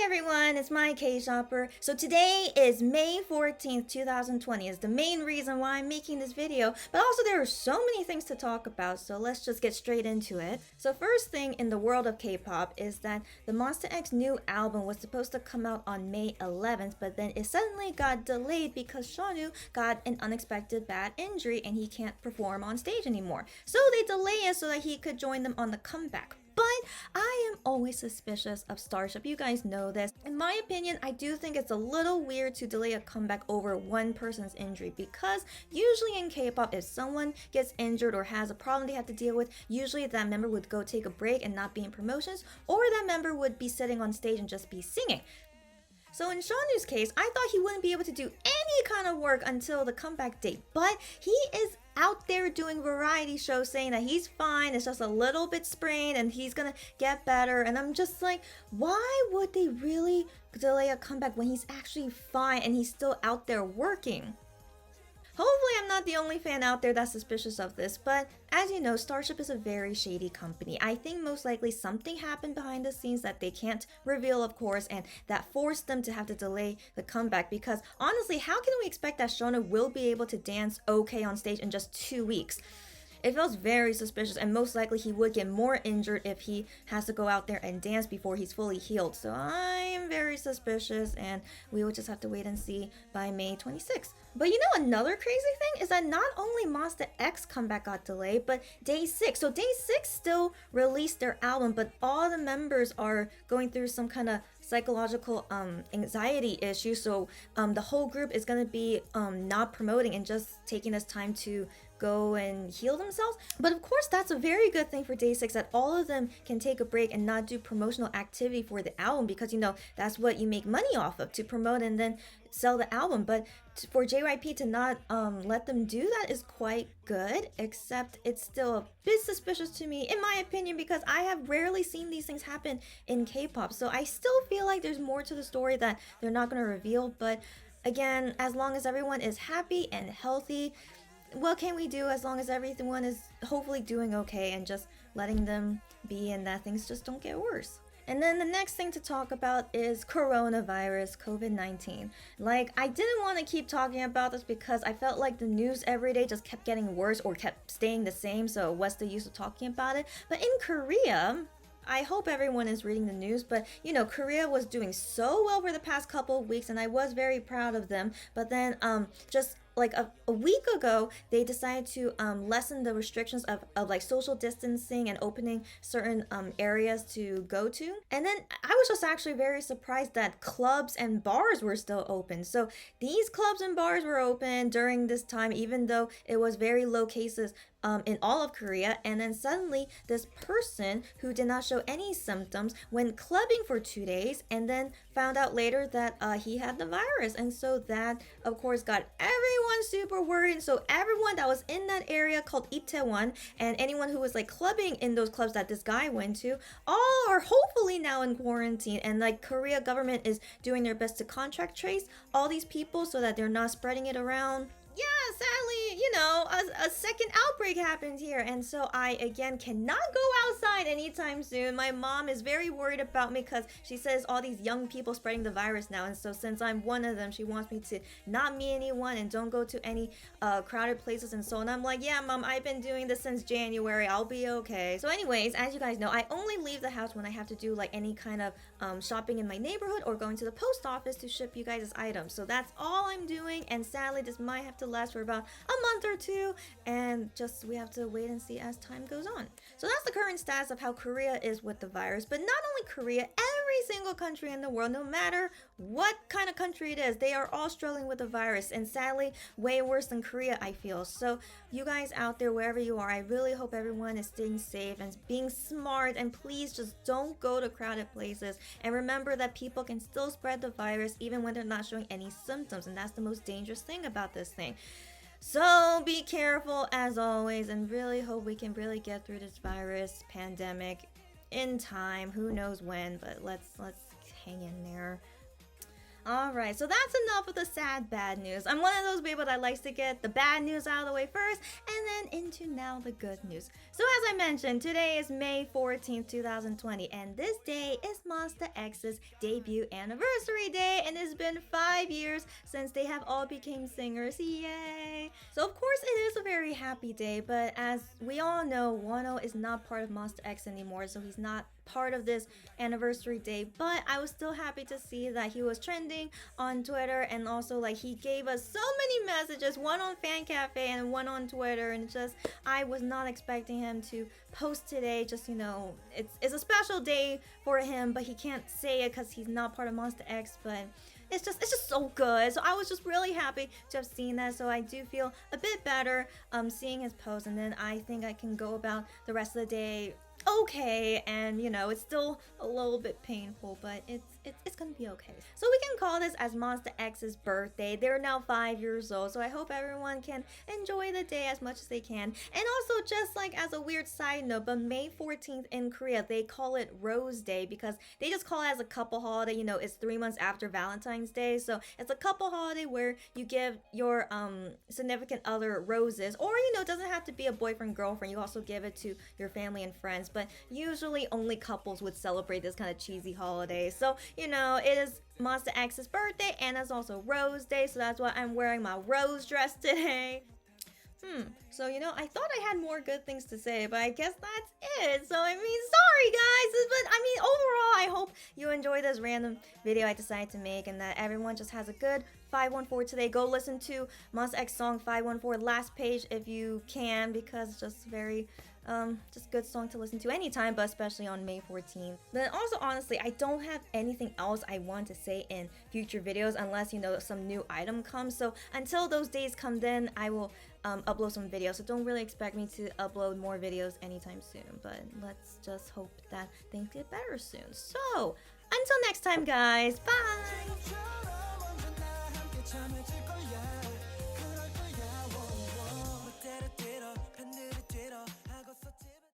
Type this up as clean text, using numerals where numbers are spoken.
everyone, it's my K-Shopper. So today is May 14th, 2020 is the main reason why I'm making this video, but also there are so many things to talk about, so let's just get straight into it. So first thing in the world of K-pop is that the Monsta X new album was supposed to come out on May 11th, but then it suddenly got delayed because Whono got an unexpected bad injury and he can't perform on stage anymore. So they delay it so that he could join them on the comeback. But I am always suspicious of Starship. You guys know this. In my opinion, I do think it's a little weird to delay a comeback over one person's injury because usually in K-pop, if someone gets injured or has a problem they have to deal with, usually that member would go take a break and not be in promotions, or that member would be sitting on stage and just be singing. So in Whono's case, I thought he wouldn't be able to do any kind of work until the comeback date, but he is out there doing variety shows saying that he's fine, it's just a little bit sprained and he's gonna get better. And I'm just like, why would they really delay a comeback when he's actually fine and he's still out there working? Hopefully I'm not the only fan out there that's suspicious of this, but as you know, Starship is a very shady company. I think most likely something happened behind the scenes that they can't reveal, of course, and that forced them to have to delay the comeback because honestly, how can we expect that Whono will be able to dance okay on stage in just 2 weeks? It feels very suspicious, and most likely he would get more injured if he has to go out there and dance before he's fully healed. So I am very suspicious, and we will just have to wait and see by May 26th. But you know, another crazy thing is that not only Monsta X comeback got delayed, but Day 6. So Day 6 still released their album, but all the members are going through some kind of psychological anxiety issue. So the whole group is going to be not promoting and just taking this time to go and heal themselves. But of course, that's a very good thing for Day 6 that all of them can take a break and not do promotional activity for the album because, you know, that's what you make money off of, to promote and then sell the album. But for JYP to not let them do that is quite good, except it's still a bit suspicious to me, in my opinion, because I have rarely seen these things happen in K-pop. So I still feel like there's more to the story that they're not going to reveal. But again, as long as everyone is happy and healthy, what can we do as long as everyone is hopefully doing okay and just letting them be and that things just don't get worse? And then the next thing to talk about is coronavirus, COVID-19. Like, I didn't want to keep talking about this because I felt like the news every day just kept getting worse or kept staying the same, so what's the use of talking about it? But in Korea, I hope everyone is reading the news, but you know, Korea was doing so well for the past couple of weeks and I was very proud of them. But then just like a week ago, they decided to lessen the restrictions of like social distancing and opening certain areas to go to. And then I was just actually very surprised that clubs and bars were still open. So these clubs and bars were open during this time, even though it was very low cases in all of Korea. And then suddenly this person who did not show any symptoms went clubbing for 2 days and then found out later that he had the virus. And so that of course got everyone super worried. So everyone that was in that area called Itaewon and anyone who was like clubbing in those clubs that this guy went to, all are hopefully now in quarantine. And like Korea government is doing their best to contact trace all these people so that they're not spreading it around. Yeah, sadly, you know, a second outbreak happened here, and so I again cannot go outside anytime soon. My mom is very worried about me because she says all these young people spreading the virus now, and so since I'm one of them, she wants me to not meet anyone and don't go to any crowded places and so on. I'm like, yeah, mom, I've been doing this since January, I'll be okay. So anyways, as you guys know, I only leave the house when I have to do like any kind of shopping in my neighborhood or going to the post office to ship you guys' items. So that's all I'm doing, and sadly this might have to last for about a month or two, and just we have to wait and see as time goes on. So that's the current status of how Korea is with the virus. But not only Korea, every single country in the world, no matter what kind of country it is, they are all struggling with the virus, and sadly way worse than Korea, I feel. So you guys out there, wherever you are, I really hope everyone is staying safe and being smart, and please just don't go to crowded places, and remember that people can still spread the virus even when they're not showing any symptoms, and that's the most dangerous thing about this thing. So be careful as always, and really hope we can really get through this virus pandemic in time. Who knows when, but let's hang in there. Alright, so that's enough of the sad bad news. I'm one of those people that likes to get the bad news out of the way first and then into now the good news. So as I mentioned, today is May 14th, 2020, and this day is Monsta X's debut anniversary day, and it's been 5 years since they have all became singers. Yay! So of course it is a very happy day, but as we all know, Wonho is not part of Monsta X anymore, so he's not part of this anniversary day, but I was still happy to see that he was trending on Twitter, and also like he gave us so many messages, one on Fan Cafe and one on Twitter, and just I was not expecting him to post today. Just, you know, it's a special day for him, but he can't say it because he's not part of Monsta X, but it's just so good. So I was just really happy to have seen that. So I do feel a bit better seeing his post, and then I think I can go about the rest of the day okay, and you know, it's still a little bit painful, but it's gonna be okay. So we can call this as Monsta X's birthday. They're now 5 years old, so I hope everyone can enjoy the day as much as they can. And also, just like as a weird side note, but May 14th in Korea, they call it Rose Day because they just call it as a couple holiday. You know, it's 3 months after Valentine's Day, so it's a couple holiday where you give your significant other roses, or you know, it doesn't have to be a boyfriend girlfriend. You also give it to your family and friends, but usually only couples would celebrate this kind of cheesy holiday. So, you know, it is Monsta X's birthday, and it's also Rose Day, so that's why I'm wearing my rose dress today. So, you know, I thought I had more good things to say, but I guess that's it. So, I mean, sorry guys, but I mean, overall, I hope you enjoy this random video I decided to make, and that everyone just has a good 514 today. Go listen to Monsta X song 514 last page if you can, because it's just very just good song to listen to anytime, but especially on May 14th. But also, honestly, I don't have anything else I want to say in future videos unless, you know, some new item comes. So until those days come, then I will upload some videos. So don't really expect me to upload more videos anytime soon, but let's just hope that things get better soon. So until next time guys, bye!